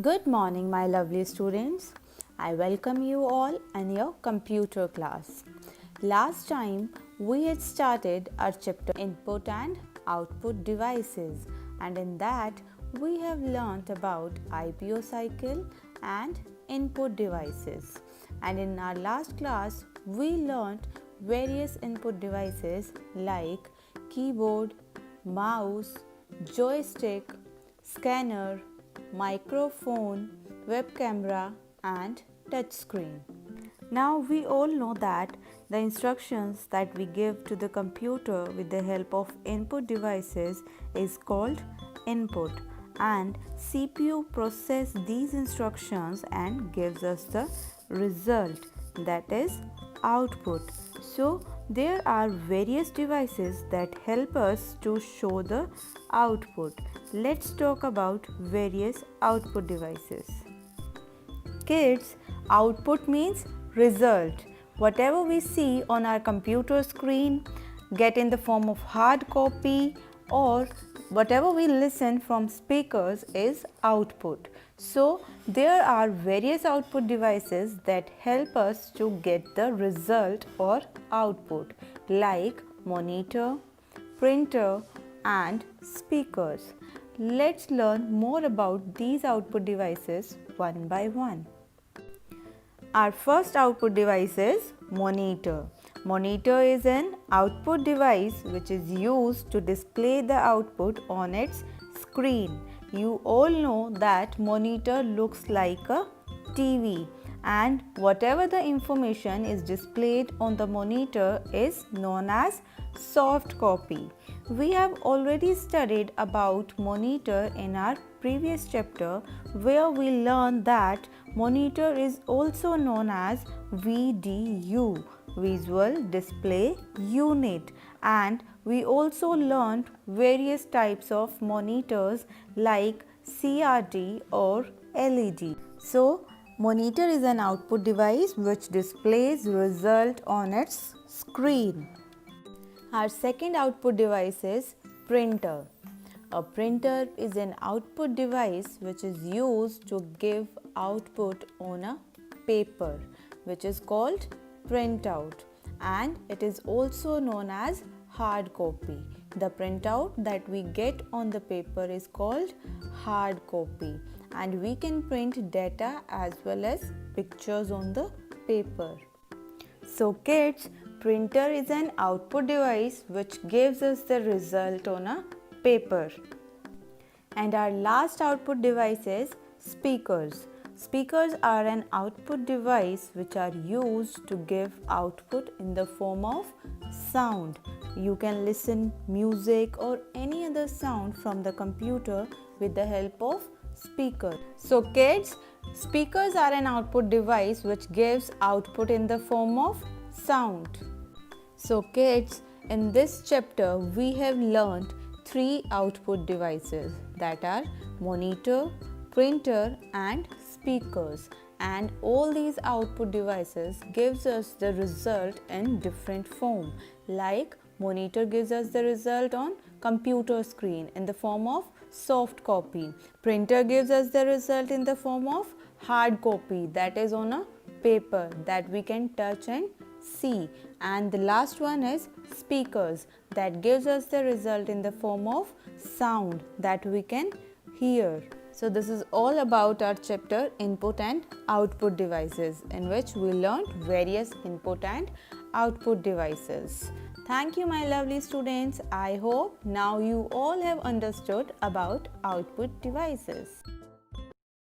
Good morning, my lovely students. I welcome you all in your computer class. Last time we had started our chapter Input and Output Devices, and in that we have learnt about IPO cycle and input devices. And in our last class we learnt various input devices like keyboard, mouse, joystick, scanner, microphone, web camera and touch screen. Now we all know that the instructions that we give to the computer with the help of input devices is called input, and CPU process these instructions and gives us the result, that is output. So there are various devices that help us to show the output. Let's talk about various output devices. Kids, output means result. Whatever we see on our computer screen, get in the form of hard copy, or whatever we listen from speakers is output. So there are various output devices that help us to get the result or output, like monitor, printer and speakers. Let's learn more about these output devices one by one. Our first output device is monitor. Monitor is an output device which is used to display the output on its screen. You all know that monitor looks like a TV, and whatever the information is displayed on the monitor is known as soft copy. We have already studied about monitor in our previous chapter, where we learned that monitor is also known as VDU, Visual Display Unit, and we also learned various types of monitors like CRT or LED. So monitor is an output device which displays result on its screen. Our second output device is printer. A printer is an output device which is used to give output on a paper, which is called printout, and it is also known as hard copy. The printout that we get on the paper is called hard copy, and we can print data as well as pictures on the paper. So kids, printer is an output device which gives us the result on a paper. And our last output device is speakers. Speakers are an output device which are used to give output in the form of sound. You can listen music or any other sound from the computer with the help of speaker. So kids, speakers are an output device which gives output in the form of sound. So kids, in this chapter we have learned three output devices, that are monitor, printer and speakers, and all these output devices gives us the result in different form. Like monitor gives us the result on computer screen in the form of soft copy. Printer gives us the result in the form of hard copy, that is on a paper that we can touch and see. And the last one is speakers, that gives us the result in the form of sound that we can hear. So this is all about our chapter input and output devices, in which we learned various input and output devices. Thank you, my lovely students. I hope now you all have understood about output devices.